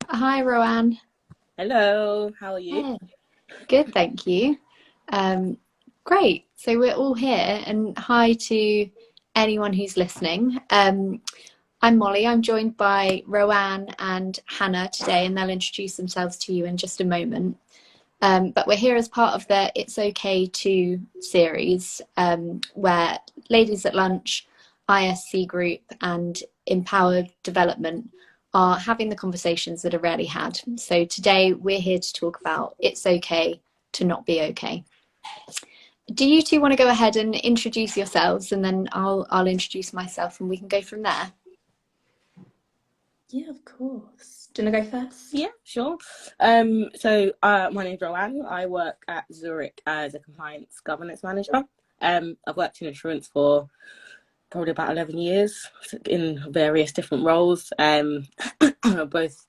Hi, Roanne. Hello, how are you? Hey. Good, thank you. Um, Great. So we're all here, and hi to anyone who's listening. I'm Molly. I'm joined by Roanne and Hannah today, and they'll introduce themselves to you in just a moment. But we're here as part of the It's Okay To series, where Ladies at Lunch, ISC Group, and Empowered Development are having the conversations that are rarely had. So today we're here to talk about it's okay to not be okay. Do you two want to go ahead and introduce yourselves, and then I'll introduce myself, and we can go from there? Yeah, of course. Do you want to go first? Yeah, sure. My name's Roanne. I work at Zurich as a compliance governance manager. I've worked in insurance for probably about 11 years in various different roles, both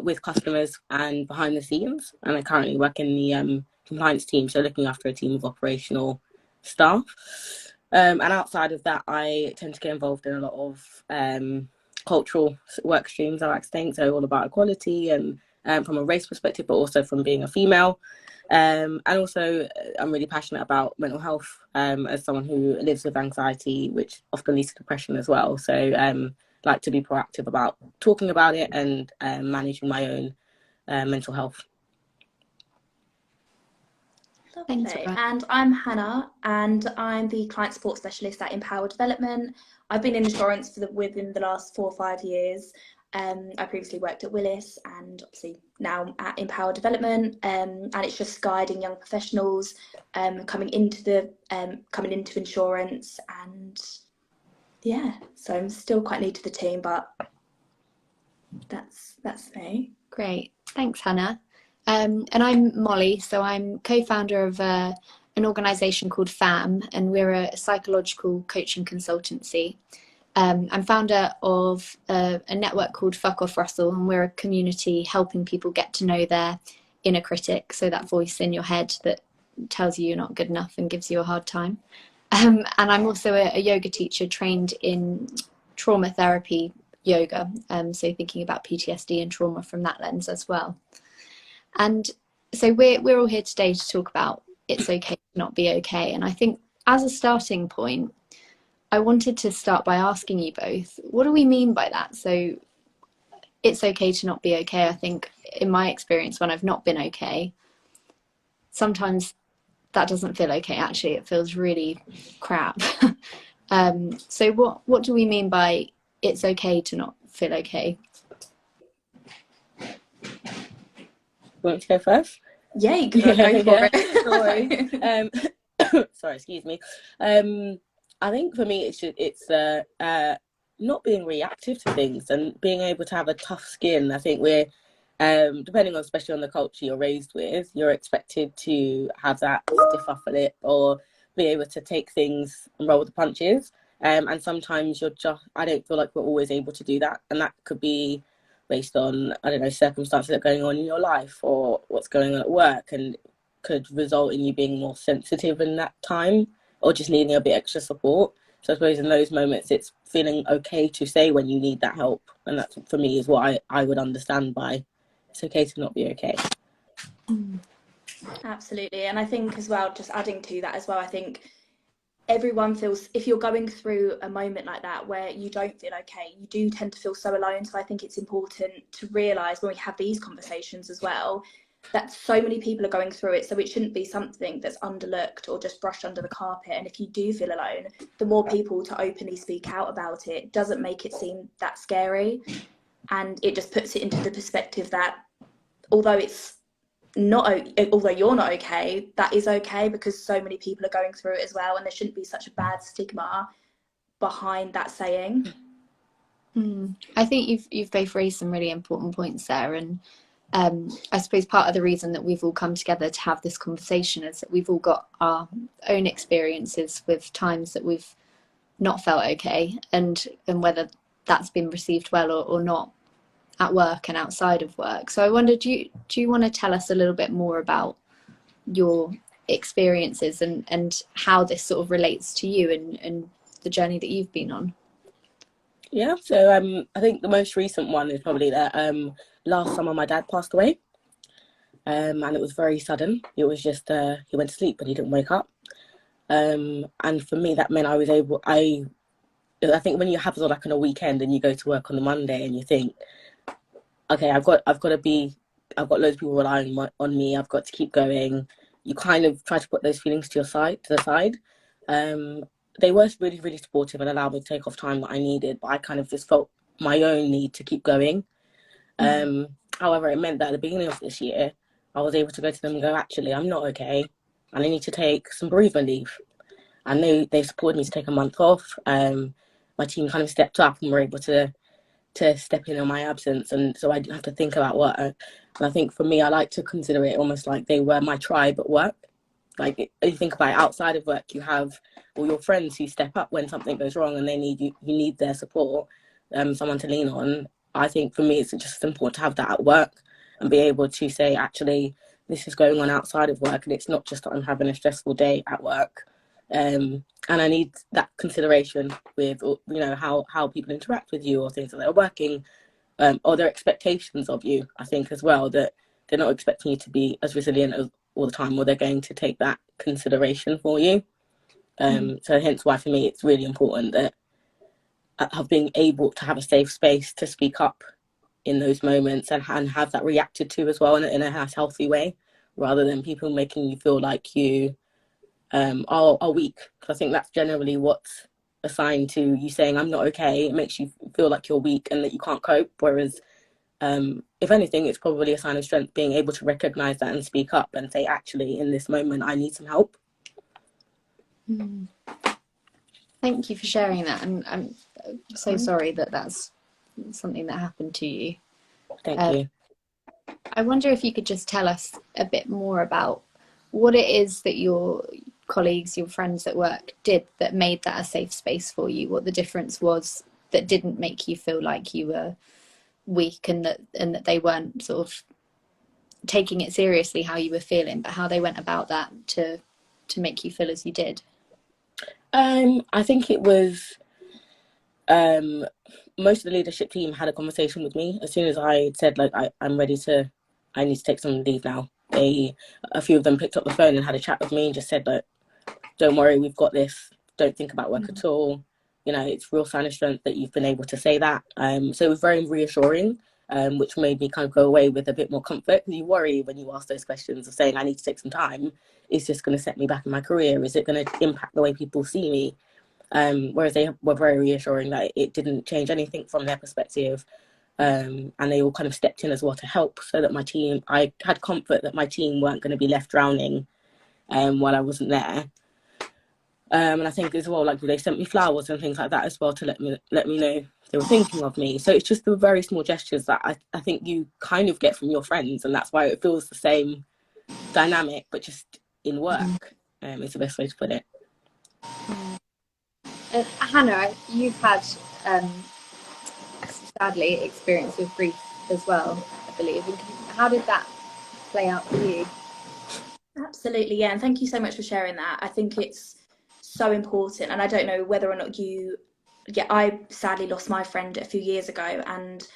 with customers and behind the scenes. And I currently work in the compliance team, so looking after a team of operational staff. And outside of that, I tend to get involved in a lot of cultural work streams, I like to think, so all about equality and from a race perspective, but also from being a female. And also, I'm really passionate about mental health as someone who lives with anxiety, which often leads to depression as well. So, like to be proactive about talking about it and managing my own mental health. Thanks, Lovely. Roanne. And I'm Hannah, and I'm the client support specialist at Empower Development. I've been in insurance within the last 4 or 5 years. I previously worked at Willis, and obviously now at Empower Development. And it's just guiding young professionals coming into insurance, and yeah. So I'm still quite new to the team, but that's me. Great. Thanks, Hannah. And I'm Molly, so I'm co-founder of an organisation called FAMN, and we're a psychological coaching consultancy. I'm founder of a network called Fuck Off Russell, and we're a community helping people get to know their inner critic, so that voice in your head that tells you you're not good enough and gives you a hard time. And I'm also a yoga teacher trained in trauma therapy yoga, so thinking about PTSD and trauma from that lens as well. And so we're all here today to talk about it's okay to not be okay. And I think as a starting point, I wanted to start by asking you both, what do we mean by that? So it's okay to not be okay. I think in my experience, when I've not been okay, sometimes that doesn't feel okay. Actually, it feels really crap. So what do we mean by it's okay to not feel okay? Want to go first? Yeah, you can Yeah, go for yeah, no worries. it. Sorry, excuse me. I think for me, it's not being reactive to things and being able to have a tough skin. I think we're depending on, especially on the culture you're raised with, you're expected to have that stiff upper lip or be able to take things and roll with the punches. And sometimes I don't feel like we're always able to do that, and that could be based on, I don't know, circumstances that are going on in your life or what's going on at work, and could result in you being more sensitive in that time or just needing a bit extra support. So I suppose in those moments, it's feeling okay to say when you need that help. And that for me is what I would understand by it's okay to not be okay. Absolutely. And I think as well, just adding to that as well, I think everyone feels, if you're going through a moment like that where you don't feel okay, you do tend to feel so alone. So I think it's important to realise when we have these conversations as well, that so many people are going through it. So it shouldn't be something that's underlooked or just brushed under the carpet. And if you do feel alone, the more people to openly speak out about it doesn't make it seem that scary. And it just puts it into the perspective that although it's not, although you're not okay, that is okay, because so many people are going through it as well, and there shouldn't be such a bad stigma behind that saying. I think you've both raised some really important points there, and I suppose part of the reason that we've all come together to have this conversation is that we've all got our own experiences with times that we've not felt okay, and whether that's been received well or not at work and outside of work. So I wonder, do you want to tell us a little bit more about your experiences and how this sort of relates to you and the journey that you've been on? Yeah, so I think the most recent one is probably that last summer my dad passed away, and it was very sudden. It was just he went to sleep but he didn't wake up. And for me that meant I think when you have like on a weekend and you go to work on the Monday and you think, okay, I've got loads of people relying on me. I've got to keep going. You kind of try to put those feelings to the side. They were really, really supportive and allowed me to take off time that I needed, but I kind of just felt my own need to keep going. However, it meant that at the beginning of this year, I was able to go to them and go, actually, I'm not okay, and I need to take some bereavement leave. And they supported me to take a month off. My team kind of stepped up and were able to step in on my absence, and so I didn't have to think about work. And I think for me, I like to consider it almost like they were my tribe at work. Like, if you think about it, outside of work, you have all your friends who step up when something goes wrong and they need you need their support, someone to lean on. I think for me, it's just important to have that at work and be able to say, actually, this is going on outside of work, and it's not just that I'm having a stressful day at work. And I need that consideration with, how people interact with you, or things that they're working, or their expectations of you. I think as well that they're not expecting you to be as resilient as all the time, or they're going to take that consideration for you. So hence why for me it's really important that I've been able to have a safe space to speak up in those moments and have that reacted to as well in a healthy way, rather than people making you feel like you are weak. Because I think that's generally what's assigned to you, saying I'm not okay. It makes you feel like you're weak and that you can't cope, whereas if anything, it's probably a sign of strength, being able to recognize that and speak up and say, actually, in this moment I need some help. Thank you for sharing that, and I'm so sorry that that's something that happened to you. Thank you. I wonder if you could just tell us a bit more about what it is that your colleagues, your friends at work did that made that a safe space for you, what the difference was that didn't make you feel like you were weak, and that they weren't sort of taking it seriously how you were feeling, but how they went about that to make you feel as you did. I think it was most of the leadership team had a conversation with me as soon as I said, like, I need to take some leave now. A few of them picked up the phone and had a chat with me and just said, like, don't worry, we've got this. Don't think about work at all. It's real sign of strength that you've been able to say that. So it was very reassuring, which made me kind of go away with a bit more comfort. Because you worry when you ask those questions of saying, I need to take some time. Is this going to set me back in my career? Is it going to impact the way people see me? Whereas they were very reassuring that it didn't change anything from their perspective. And they all kind of stepped in as well to help, so that I had comfort that my team weren't going to be left drowning while I wasn't there. And I think as well, like, they sent me flowers and things like that as well to let me know they were thinking of me. So it's just the very small gestures that I think you kind of get from your friends, and that's why it feels the same dynamic, but just in work. Is the best way to put it. Hannah, you've had sadly experience with grief as well, I believe. How did that play out for you? Absolutely, yeah, and thank you so much for sharing that. I think it's so important, and I don't know whether or not I sadly lost my friend a few years ago, and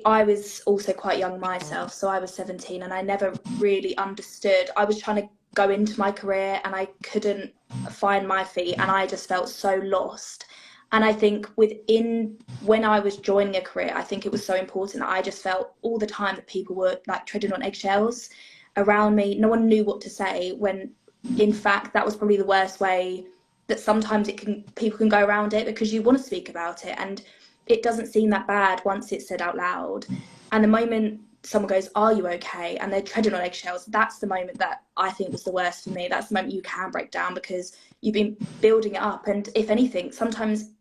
I was also quite young myself, so I was 17, and I never really understood. I was trying to go into my career and I couldn't find my feet, and I just felt so lost. And I think when I was joining a career, I think it was so important that I just felt all the time that people were like treading on eggshells around me. No one knew what to say, when in fact that was probably the worst way that sometimes people can go around it, because you want to speak about it and it doesn't seem that bad once it's said out loud. And the moment someone goes, are you okay, and they're treading on eggshells, that's the moment that I think was the worst for me. That's the moment you can break down, because you've been building it up. And if anything, sometimes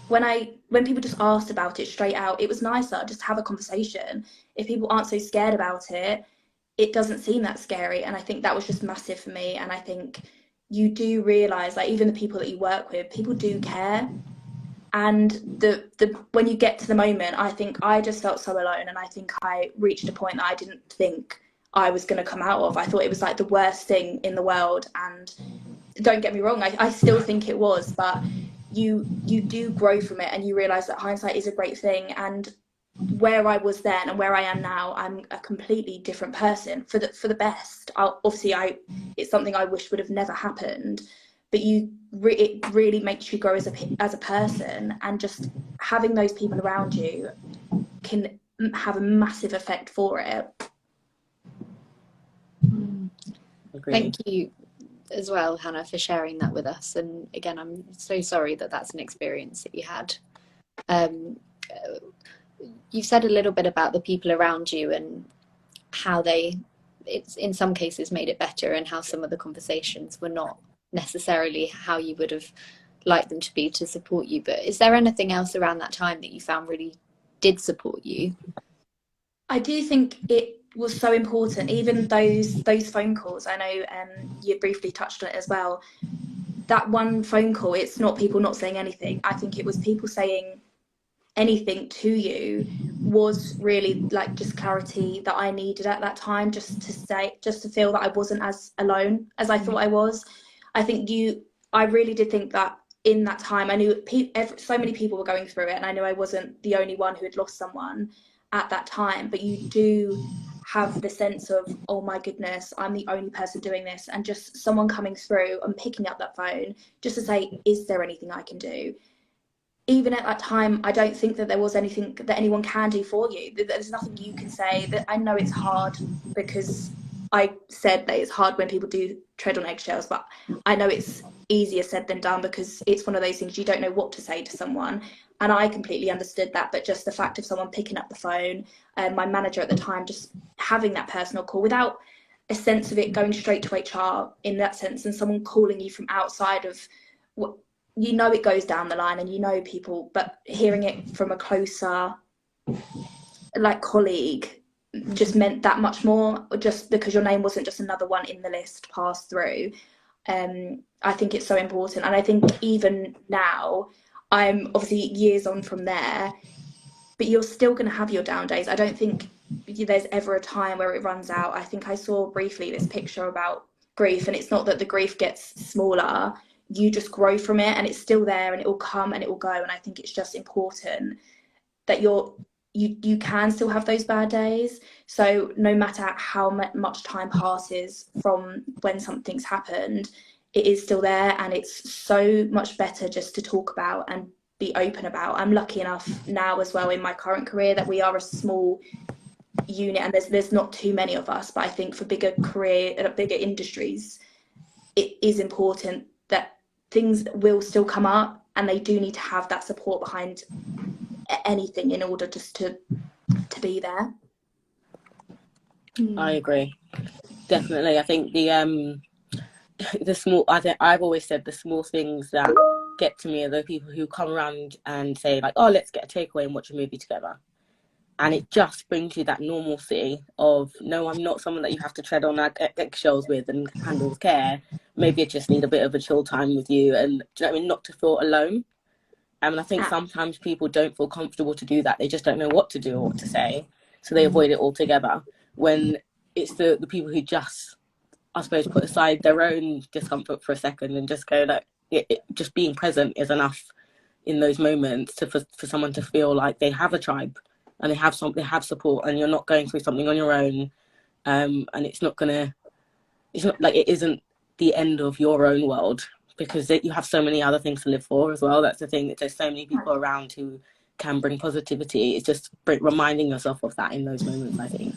when people just asked about it straight out, it was nicer just to have a conversation. If people aren't so scared about it, it doesn't seem that scary. And I think that was just massive for me. And I think you do realise, like, even the people that you work with, people do care. And when you get to the moment, I think I just felt so alone, and I think I reached a point that I didn't think I was going to come out of. I thought it was like the worst thing in the world, and don't get me wrong, I still think it was, but you do grow from it, and you realise that hindsight is a great thing. And where I was then and where I am now, I'm a completely different person for the best. It's something I wish would have never happened, but it really makes you grow as a person, and just having those people around you can have a massive effect for it. Thank you as well, Hannah, for sharing that with us. And again, I'm so sorry that that's an experience that you had. You've said a little bit about the people around you and how it's in some cases made it better, and how some of the conversations were not necessarily how you would have liked them to be to support you. But is there anything else around that time that you found really did support you? I do think it was so important, even those phone calls. I know you briefly touched on it as well. That one phone call, it's not people not saying anything. I think it was people saying anything to you was really like just clarity that I needed at that time, just to feel that I wasn't as alone as I thought I was. I really did think that in that time, I knew so many people were going through it, and I knew I wasn't the only one who had lost someone at that time. But you do have the sense of, oh my goodness, I'm the only person doing this, and just someone coming through and picking up that phone just to say, is there anything I can do? Even at that time, I don't think that there was anything that anyone can do for you. There's nothing you can say. That I know it's hard, because I said that it's hard when people do tread on eggshells, but I know it's easier said than done, because it's one of those things you don't know what to say to someone. And I completely understood that, but just the fact of someone picking up the phone, my manager at the time, just having that personal call without a sense of it going straight to HR in that sense, and someone calling you from outside of what, you know, it goes down the line, and you know people, but hearing it from a closer like colleague just meant that much more, just because your name wasn't just another one in the list passed through. I think it's so important. And I think even now, I'm obviously years on from there, but you're still going to have your down days. I don't think there's ever a time where it runs out. I think I saw briefly this picture about grief, and it's not that the grief gets smaller, you just grow from it, and it's still there, and it will come and it will go. And I think it's just important that you can still have those bad days. So no matter how much time passes from when something's happened, it is still there, and it's so much better just to talk about and be open about. I'm lucky enough now as well in my current career that we are a small unit, and there's not too many of us, but I think for bigger industries, it is important that things will still come up, and they do need to have that support behind anything in order just to be there. I agree, definitely. I think I've always said the small things that get to me are the people who come around and say like, oh, let's get a takeaway and watch a movie together. And it just brings you that normalcy of, no, I'm not someone that you have to tread on eggshells with and handle with care. Maybe I just need a bit of a chill time with you, and, do you know what I mean, not to feel alone. And I think sometimes people don't feel comfortable to do that. They just don't know what to do or what to say, so they avoid it altogether. When it's the people who just, I suppose, put aside their own discomfort for a second and just go like, just being present is enough in those moments for someone to feel like they have a tribe and they have support, and you're not going through something on your own, and it's not like, it isn't the end of your own world, because you have so many other things to live for as well. That's the thing, that there's so many people around who can bring positivity. It's just reminding yourself of that in those moments, I think.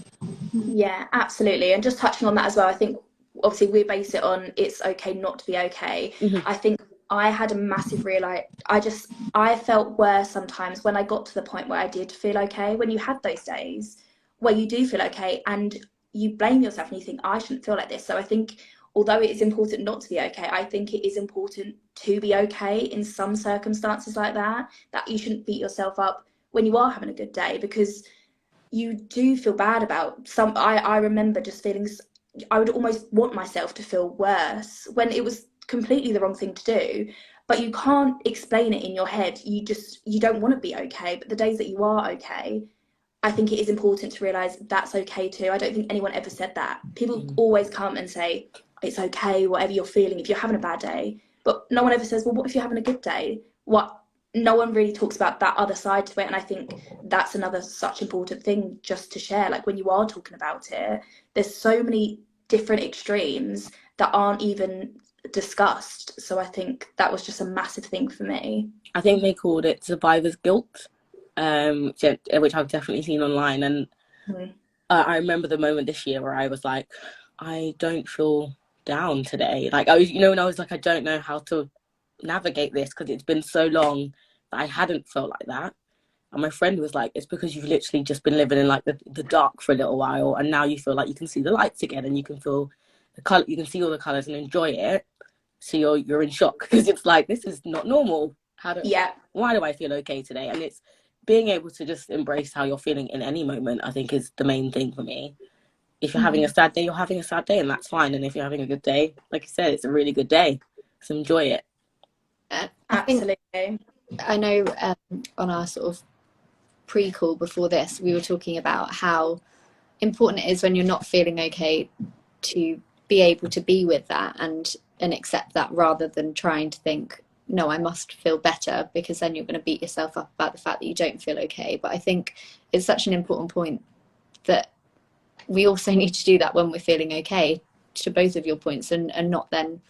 Yeah, absolutely. And just touching on that as well, I think obviously we base it on it's okay not to be okay. Mm-hmm. I think I had a massive I felt worse sometimes when I got to the point where I did feel okay. When you had those days where you do feel okay and you blame yourself and you think, I shouldn't feel like this. So I think although it is important not to be okay, I think it is important to be okay in some circumstances like that you shouldn't beat yourself up when you are having a good day, because you do feel bad about some. I remember just feeling, I would almost want myself to feel worse when it was completely the wrong thing to do, but you can't explain it in your head. You don't want to be okay, but the days that you are okay, I think it is important to realize that's okay too. I don't think anyone ever said that. People always come and say it's okay, whatever you're feeling, if you're having a bad day, but no one ever says, well, what if you're having a good day? What no one really talks about that other side to it, and I think that's another such important thing just to share. Like, when you are talking about it, there's so many different extremes that aren't even discussed, so I think that was just a massive thing for me. I think they called it survivor's guilt, which I've definitely seen online. And I remember the moment this year where I was like, I don't feel down today. Like, I was, when I was like, I don't know how to navigate this because it's been so long that I hadn't felt like that. And my friend was like, it's because you've literally just been living in like the dark for a little while, and now you feel like you can see the lights again, and you can feel the color, you can see all the colors and enjoy it. So you're in shock because it's like, this is not normal. Why do I feel okay today? And it's being able to just embrace how you're feeling in any moment, I think, is the main thing for me. If you're having a sad day, you're having a sad day, and that's fine. And if you're having a good day, like you said, it's a really good day. So enjoy it. Absolutely. I know on our sort of pre-call before this, we were talking about how important it is when you're not feeling okay to be able to be with that and accept that, rather than trying to think, no, I must feel better, because then you're going to beat yourself up about the fact that you don't feel okay. But I think it's such an important point that we also need to do that when we're feeling okay, to both of your points, and not then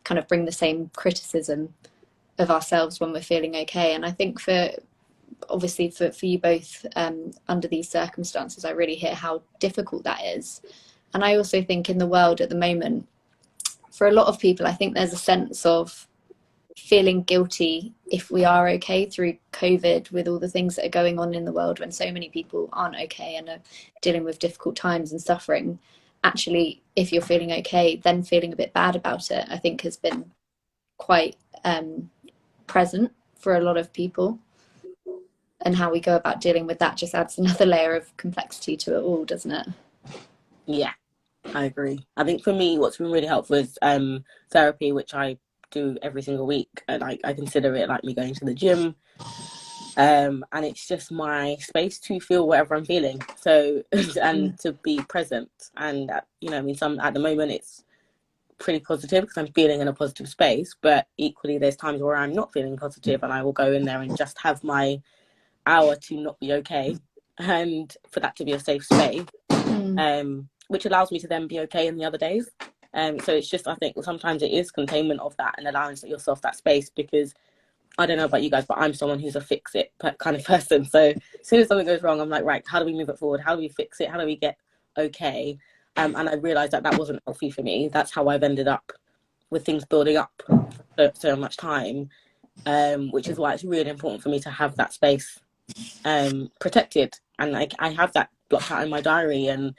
kind of bring the same criticism of ourselves when we're feeling okay. And I think for you both, under these circumstances, I really hear how difficult that is. And I also think in the world at the moment, for a lot of people, I think there's a sense of feeling guilty if we are okay through COVID, with all the things that are going on in the world, when so many people aren't okay and are dealing with difficult times and suffering. Actually, if you're feeling okay, then feeling a bit bad about it, I think has been quite present for a lot of people. And how we go about dealing with that just adds another layer of complexity to it all, doesn't it? Yeah, I agree. I think for me, what's been really helpful is therapy, which I do every single week, and I consider it like me going to the gym. And it's just my space to feel whatever I'm feeling. So and to be present. And at the moment it's pretty positive because I'm feeling in a positive space. But equally, there's times where I'm not feeling positive, and I will go in there and just have my hour to not be okay, and for that to be a safe space, which allows me to then be okay in the other days. So it's just, I think sometimes it is containment of that and allowing yourself that space, because I don't know about you guys, but I'm someone who's a fix it kind of person. So as soon as something goes wrong, I'm like, right, how do we move it forward? How do we fix it? How do we get okay? And I realized that wasn't healthy for me. That's how I've ended up with things building up for so much time, which is why it's really important for me to have that space protected. And I have that blocked out in my diary, and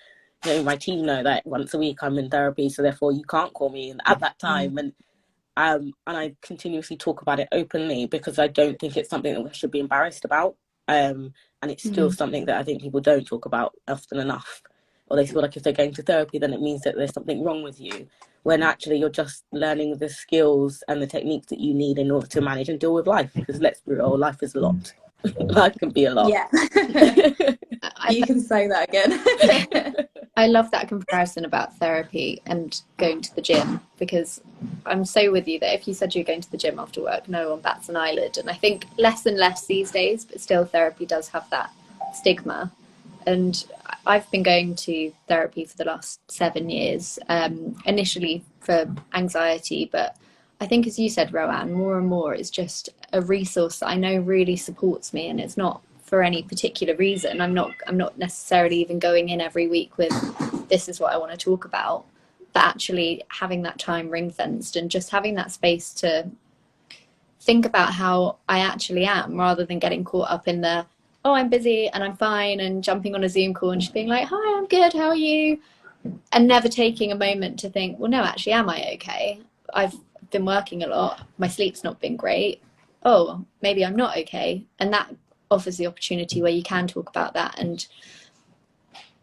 my team know that once a week I'm in therapy, so therefore you can't call me at that time. And I continuously talk about it openly, because I don't think it's something that we should be embarrassed about. And it's still something that I think people don't talk about often enough, or they feel like if they're going to therapy, then it means that there's something wrong with you, when actually you're just learning the skills and the techniques that you need in order to manage and deal with life. Because let's be real, life is a lot. Life can be a lot. Yeah. You can say that again. I love that comparison about therapy and going to the gym, because I'm so with you that if you said you're going to the gym after work, no one bats an eyelid. And I think less and less these days, but still therapy does have that stigma. And I've been going to therapy for the last 7 years, initially for anxiety, but I think, as you said, Roanne, more and more it's just a resource that I know really supports me, and it's not for any particular reason. I'm not necessarily even going in every week with, this is what I want to talk about, but actually having that time ring fenced and just having that space to think about how I actually am, rather than getting caught up in the, oh, I'm busy and I'm fine, and jumping on a Zoom call and just being like, hi, I'm good, how are you? And never taking a moment to think, well, no, actually, am I okay? I've been working a lot, my sleep's not been great, oh, maybe I'm not okay. And that offers the opportunity where you can talk about that and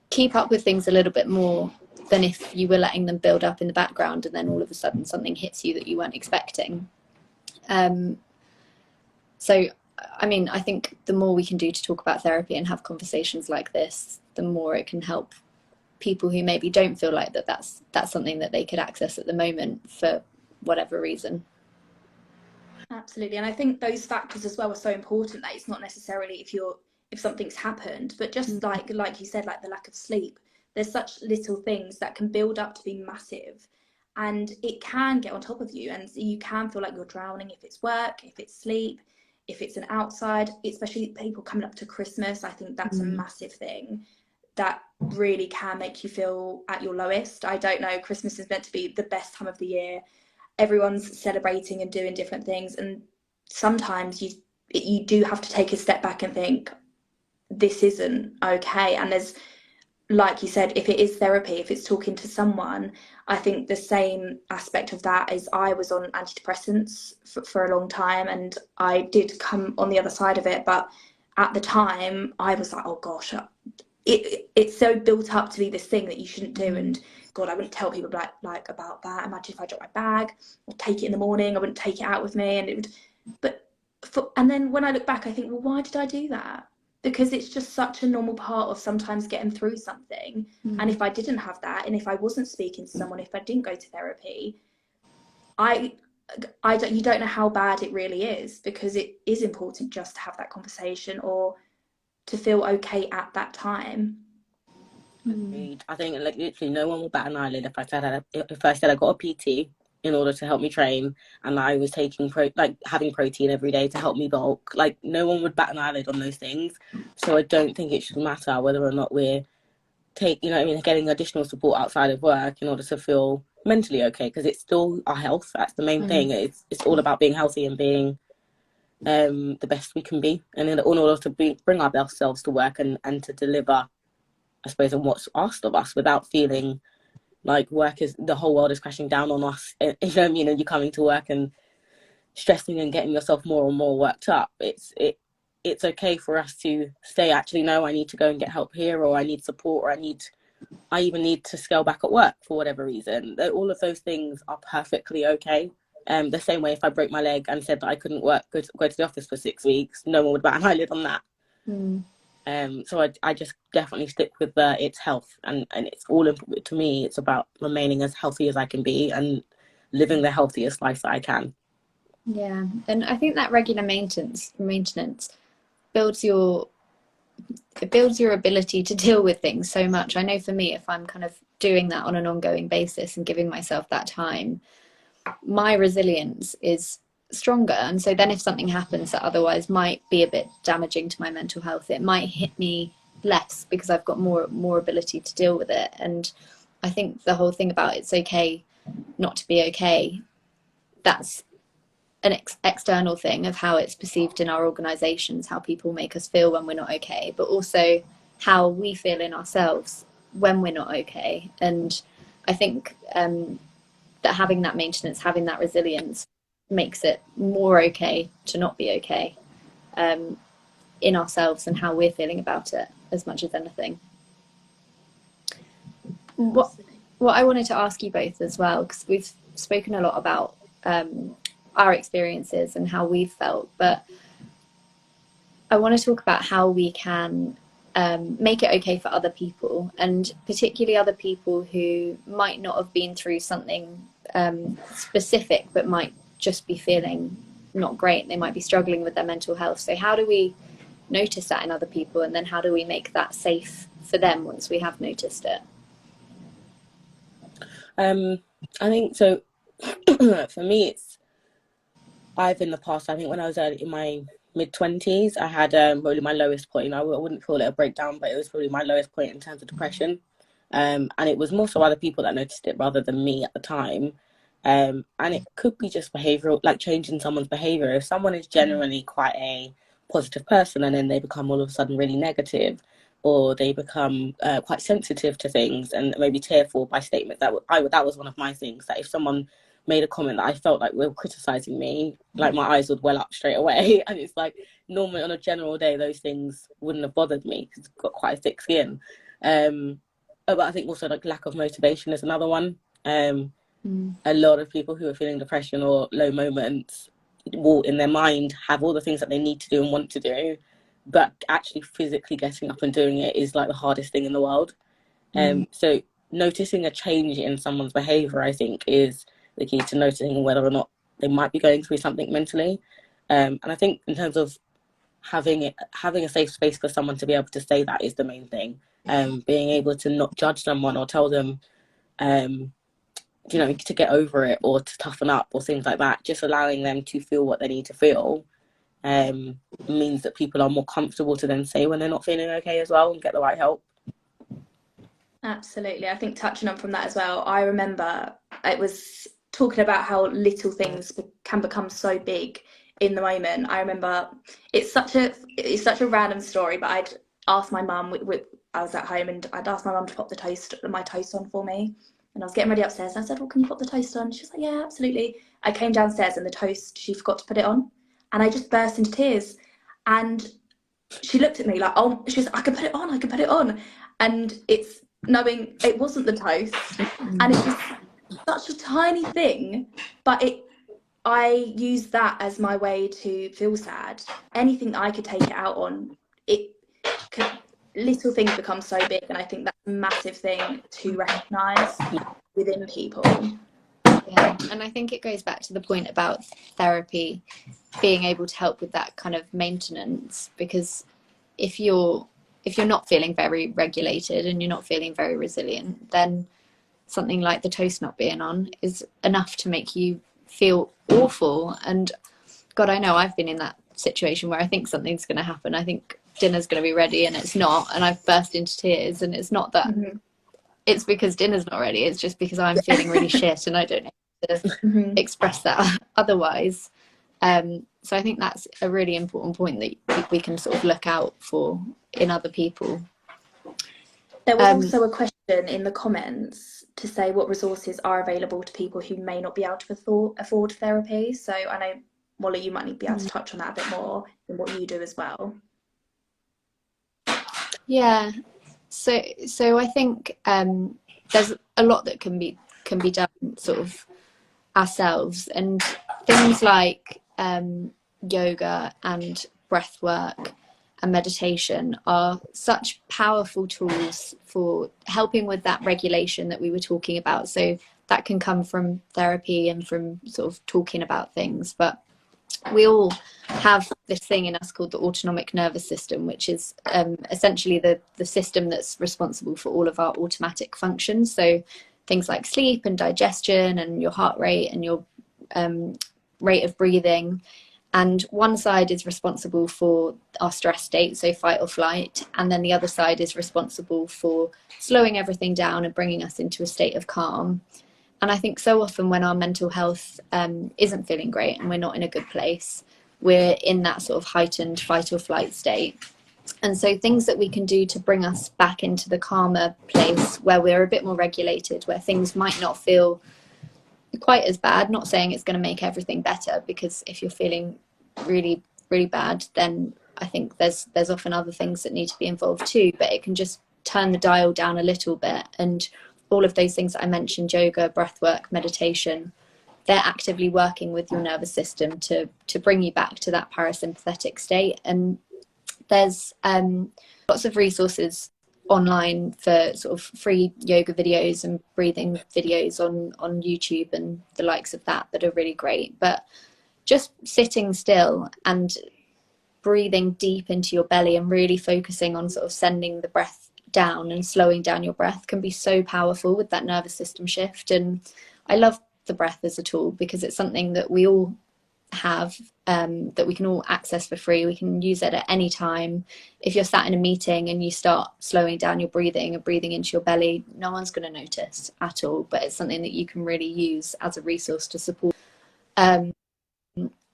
keep up with things a little bit more than if you were letting them build up in the background and then all of a sudden something hits you that you weren't expecting. So I mean, I think the more we can do to talk about therapy and have conversations like this, the more it can help people who maybe don't feel like that's something that they could access at the moment for whatever reason. Absolutely. And I think those factors as well are so important, that it's not necessarily if something's happened, but just Mm. like you said, like the lack of sleep. There's such little things that can build up to be massive, and it can get on top of you, and you can feel like you're drowning if it's work, if it's sleep, if it's an outside, especially people coming up to Christmas. I think that's a Mm. massive thing that really can make you feel at your lowest. I don't know, Christmas is meant to be the best time of the year. Everyone's celebrating and doing different things, and sometimes you do have to take a step back and think, this isn't okay. And there's, like you said, if it is therapy, if it's talking to someone, I think the same aspect of that is, I was on antidepressants for a long time, and I did come on the other side of it, but at the time I was like, oh gosh, it's so built up to be this thing that you shouldn't do. And God, I wouldn't tell people like about that. Imagine if I dropped my bag or take it in the morning, I wouldn't take it out with me, and it would, but and then when I look back, I think, well, why did I do that? Because it's just such a normal part of sometimes getting through something. And if I didn't have that, and if I wasn't speaking to someone, if I didn't go to therapy, I you don't know how bad it really is, because it is important just to have that conversation, or to feel okay at that time. Agreed. I think like literally no one will bat an eyelid if I said I got a PT in order to help me train, and I was taking having protein every day to help me bulk. Like, no one would bat an eyelid on those things. So I don't think it should matter whether or not we're getting additional support outside of work in order to feel mentally okay, because it's still our health. That's the main thing. It's all about being healthy and being the best we can be, and in order to bring our best selves to work and to deliver, I suppose, on what's asked of us, without feeling like the whole world is crashing down on us. You know what I mean? And you're coming to work and stressing and getting yourself more and more worked up. It's okay for us to say, actually, no, I need to go and get help here, or I need support, or I even need to scale back at work for whatever reason. All of those things are perfectly okay. The same way, if I broke my leg and said that I couldn't go to the office for 6 weeks, no one would bat an eyelid on that. So I just definitely stick with it's health, and it's all important to me. It's about remaining as healthy as I can be and living the healthiest life that I can. Yeah, and I think that regular maintenance builds your ability to deal with things so much. I know for me, if I'm kind of doing that on an ongoing basis and giving myself that time, my resilience is stronger. And so then if something happens that otherwise might be a bit damaging to my mental health, it might hit me less, because I've got more ability to deal with it. And I think the whole thing about it's okay not to be okay, that's an external thing of how it's perceived in our organizations, how people make us feel when we're not okay, but also how we feel in ourselves when we're not okay. And I think that having that maintenance, having that resilience, makes it more okay to not be okay in ourselves and how we're feeling about it, as much as anything. What I wanted to ask you both as well, because we've spoken a lot about our experiences and how we've felt, but I want to talk about how we can make it okay for other people, and particularly other people who might not have been through something specific, but might just be feeling not great. They might be struggling with their mental health. So how do we notice that in other people, and then how do we make that safe for them once we have noticed it? I think so. For me, in the past, I think when I was in my mid-20s, I had probably my lowest point. I wouldn't call it a breakdown, but it was probably my lowest point in terms of depression. And it was more so other people that noticed it rather than me at the time. And it could be just behavioral, like changing someone's behavior. If someone is generally quite a positive person and then they become all of a sudden really negative, or they become quite sensitive to things and maybe tearful by statements, that was one of my things. That if someone made a comment that I felt like were criticizing me, like my eyes would well up straight away. And it's like, normally on a general day, those things wouldn't have bothered me because I've got quite a thick skin. But I think also like lack of motivation is another one. A lot of people who are feeling depression or low moments will in their mind have all the things that they need to do and want to do, but actually physically getting up and doing it is like the hardest thing in the world. So noticing a change in someone's behavior, I think, is the key to noticing whether or not they might be going through something mentally. And I think in terms of having a safe space for someone to be able to say that is the main thing. Being able to not judge someone or tell them, to get over it or to toughen up or things like that. Just allowing them to feel what they need to feel means that people are more comfortable to then say when they're not feeling okay as well, and get the right help. Absolutely. I think touching on from that as well, I remember it was talking about how little things can become so big in the moment. I remember it's such a random story, but I'd asked my mum, I was at home, and I'd asked my mum to pop my toast on for me, and I was getting ready upstairs, and I said, well, can you pop the toast on? She was like, yeah, absolutely. I came downstairs and the toast, she forgot to put it on, and I just burst into tears. And she looked at me like, oh, she was like, I can put it on. And it's knowing it wasn't the toast, and it was such a tiny thing, but I used that as my way to feel sad. Anything that I could take it out on, little things become so big, and I think that's a massive thing to recognise within people. Yeah, and I think it goes back to the point about therapy being able to help with that kind of maintenance, because if you're not feeling very regulated and you're not feeling very resilient, then something like the toast not being on is enough to make you feel awful. And God, I know I've been in that situation where I think something's going to happen. I think dinner's going to be ready and it's not, and I've burst into tears, and it's not that it's because dinner's not ready, it's just because I'm feeling really shit and I don't know how to express that otherwise. So I think that's a really important point that we can sort of look out for in other people. There was also a question in the comments to say what resources are available to people who may not be able to afford therapy. So I know, Molly, you might be able to touch on that a bit more than what you do as well. Yeah, so I think there's a lot that can be done sort of ourselves, and things like yoga and breath work and meditation are such powerful tools for helping with that regulation that we were talking about. So that can come from therapy and from sort of talking about things, but we all have this thing in us called the autonomic nervous system, which is essentially the system that's responsible for all of our automatic functions. So things like sleep and digestion and your heart rate and your rate of breathing. And one side is responsible for our stress state, so fight or flight, and then the other side is responsible for slowing everything down and bringing us into a state of calm. And I think so often when our mental health isn't feeling great and we're not in a good place, we're in that sort of heightened fight or flight state. And so things that we can do to bring us back into the calmer place where we're a bit more regulated, where things might not feel quite as bad, not saying it's going to make everything better, because if you're feeling really, really bad, then I think there's often other things that need to be involved too, but it can just turn the dial down a little bit. And all of those things that I mentioned, yoga, breathwork, meditation, they're actively working with your nervous system to bring you back to that parasympathetic state. And there's lots of resources online for sort of free yoga videos and breathing videos on YouTube and the likes of that are really great. But just sitting still and breathing deep into your belly and really focusing on sort of sending the breath down and slowing down your breath can be so powerful with that nervous system shift. And I love the breath as a tool because it's something that we all have, that we can all access for free. We can use it at any time. If you're sat in a meeting and you start slowing down your breathing and breathing into your belly, no one's going to notice at all, but it's something that you can really use as a resource to support. And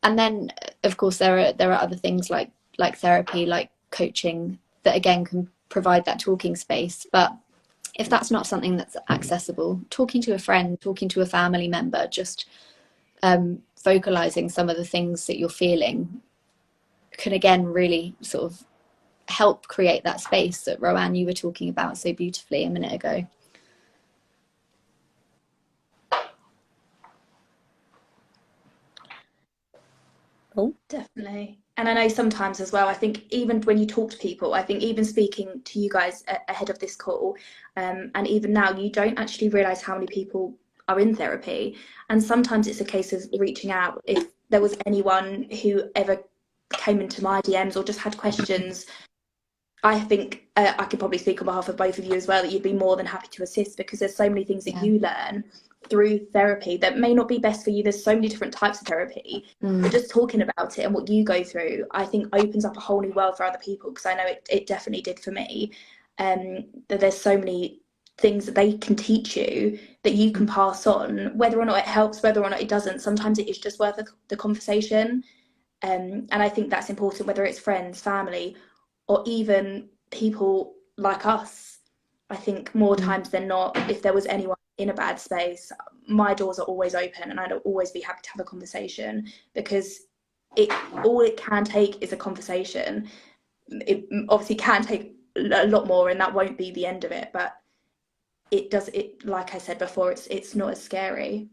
then of course there are other things like therapy, like coaching, that again can provide that talking space. But if that's not something that's accessible, talking to a friend, talking to a family member, just vocalizing some of the things that you're feeling can again really sort of help create that space that Roanne, you were talking about so beautifully a minute ago. Oh, definitely. And I know sometimes as well, I think even when you talk to people, I think even speaking to you guys ahead of this call, and even now, you don't actually realize how many people are in therapy. And sometimes it's a case of reaching out. If there was anyone who ever came into my DMs or just had questions, I think I could probably speak on behalf of both of you as well, that you'd be more than happy to assist, because there's so many things that you learn through therapy that may not be best for you. There's so many different types of therapy, but just talking about it and what you go through, I think opens up a whole new world for other people, because I know it definitely did for me. That there's so many things that they can teach you that you can pass on, whether or not it helps, whether or not it doesn't. Sometimes it is just worth the conversation. And I think that's important, whether it's friends, family, or even people like us. I think more times than not, if there was anyone in a bad space, my doors are always open and I'd always be happy to have a conversation, because all it can take is a conversation. It obviously can take a lot more, and that won't be the end of it, but it like I said before, it's not as scary.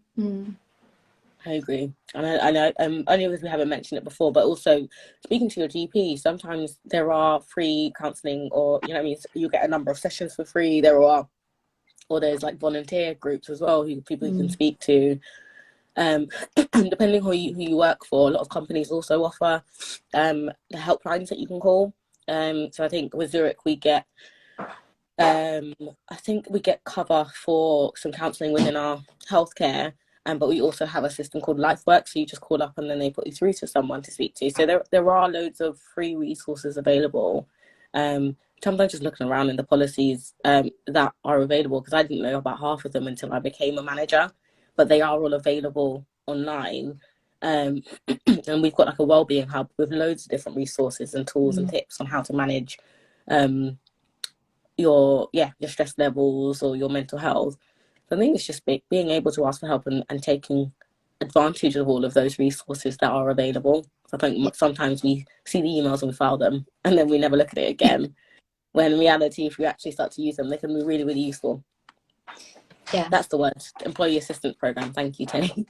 I agree. And I know, only because we haven't mentioned it before, but also speaking to your GP, sometimes there are free counselling, or, you know what I mean, you get a number of sessions for free. Or there's like volunteer groups as well, people you can speak to. Depending who you work for, a lot of companies also offer the helplines that you can call. So I think with Zurich we get cover for some counselling within our healthcare, but we also have a system called LifeWork, so you just call up and then they put you through to someone to speak to. So there are loads of free resources available. Sometimes just looking around in the policies that are available, because I didn't know about half of them until I became a manager, but they are all available online. And we've got like a wellbeing hub with loads of different resources and tools and tips on how to manage your stress levels or your mental health. So I think it's just being able to ask for help and taking advantage of all of those resources that are available. So I think sometimes we see the emails and we file them and then we never look at it again. When in reality, if we actually start to use them, they can be really, really useful. Yeah, that's the word. Employee assistance program. Thank you, Tony.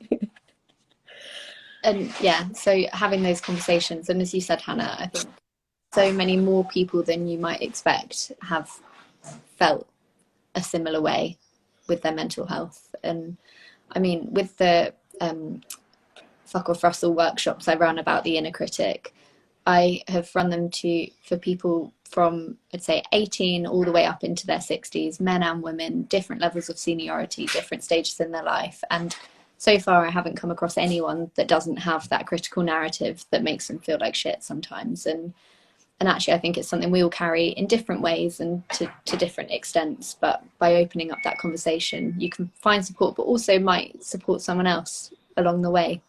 And so having those conversations, and as you said, Hannah, I think so many more people than you might expect have felt a similar way with their mental health. And I mean, with the Fuck Off Russell workshops I run about the inner critic, I have run them for people from, I'd say, 18 all the way up into their 60s, men and women, different levels of seniority, different stages in their life. And so far, I haven't come across anyone that doesn't have that critical narrative that makes them feel like shit sometimes. And actually, I think it's something we all carry in different ways and to different extents. But by opening up that conversation, you can find support, but also might support someone else along the way.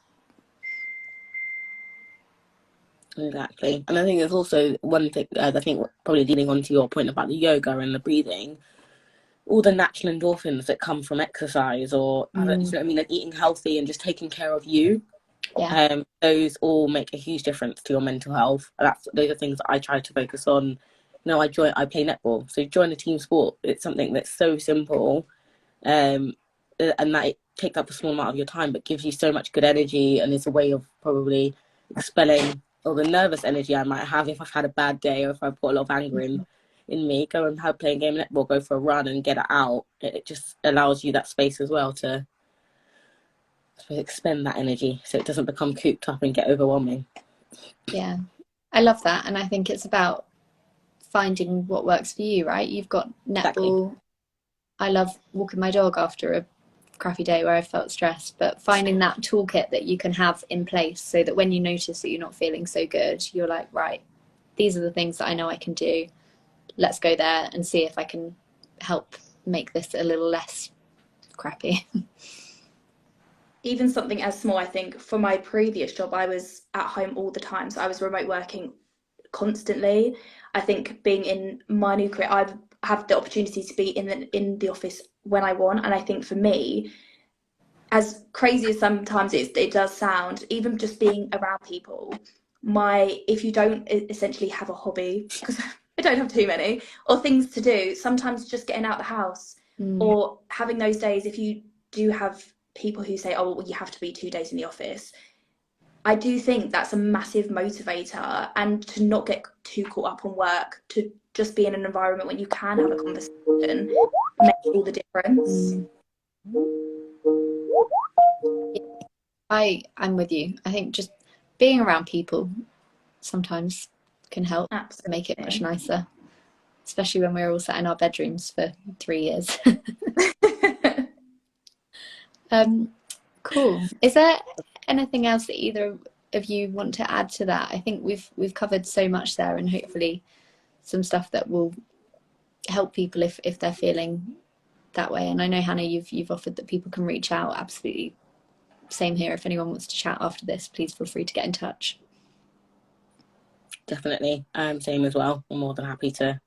Exactly. And I think there's also one thing, I think probably leading on to your point about the yoga and the breathing, all the natural endorphins that come from exercise, or you know what I mean, like eating healthy and just taking care of you. Those all make a huge difference to your mental health. Those are things that I try to focus on. You know, I play netball, so join a team sport. It's something that's so simple, and that it takes up a small amount of your time, but gives you so much good energy, and it's a way of probably expelling all the nervous energy I might have if I've had a bad day, or if I put a lot of anger in me. Go and play a game of netball, go for a run and get it out. It just allows you that space as well to expend that energy, so it doesn't become cooped up and get overwhelming. Yeah, I love that. And I think it's about finding what works for you, right? You've got netball. Exactly. I love walking my dog after a crappy day where I felt stressed, but finding that toolkit that you can have in place so that when you notice that you're not feeling so good, you're like, right, these are the things that I know I can do. Let's go there and see if I can help make this a little less crappy. Even something as small, I think for my previous job, I was at home all the time. So I was remote working constantly. I think being in my new career, I've have the opportunity to be in the office when I want. And I think for me, as crazy as sometimes it does sound, even just being around people, if you don't essentially have a hobby, because I don't have too many, or things to do, sometimes just getting out the house or having those days, if you do have people who say, oh, well, you have to be 2 days in the office, I do think that's a massive motivator. And to not get too caught up on work, to just be in an environment when you can have a conversation, makes all the difference. I'm with you. I think just being around people sometimes can help make it much nicer, especially when we're all sat in our bedrooms for 3 years. Cool. Is there anything else that either of you want to add to that? I think we've covered so much there, and hopefully some stuff that will help people if they're feeling that way. And I know, Hannah, you've offered that people can reach out. Absolutely. Same here. If anyone wants to chat after this, please feel free to get in touch. Definitely. Same as well. I'm more than happy to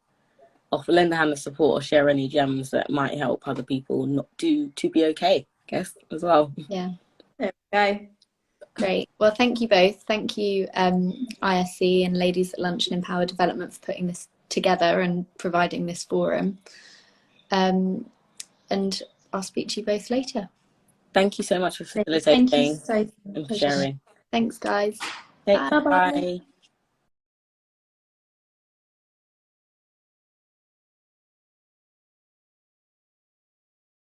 lend a hand of support or share any gems that might help other people not to be okay, I guess, as well. Yeah. There we go. Great. Well, thank you both. Thank you, ISC and Ladies at Lunch and Empower Development, for putting this together and providing this forum. And I'll speak to you both later. Thank you so much for facilitating and for sharing. Thanks, guys. Bye.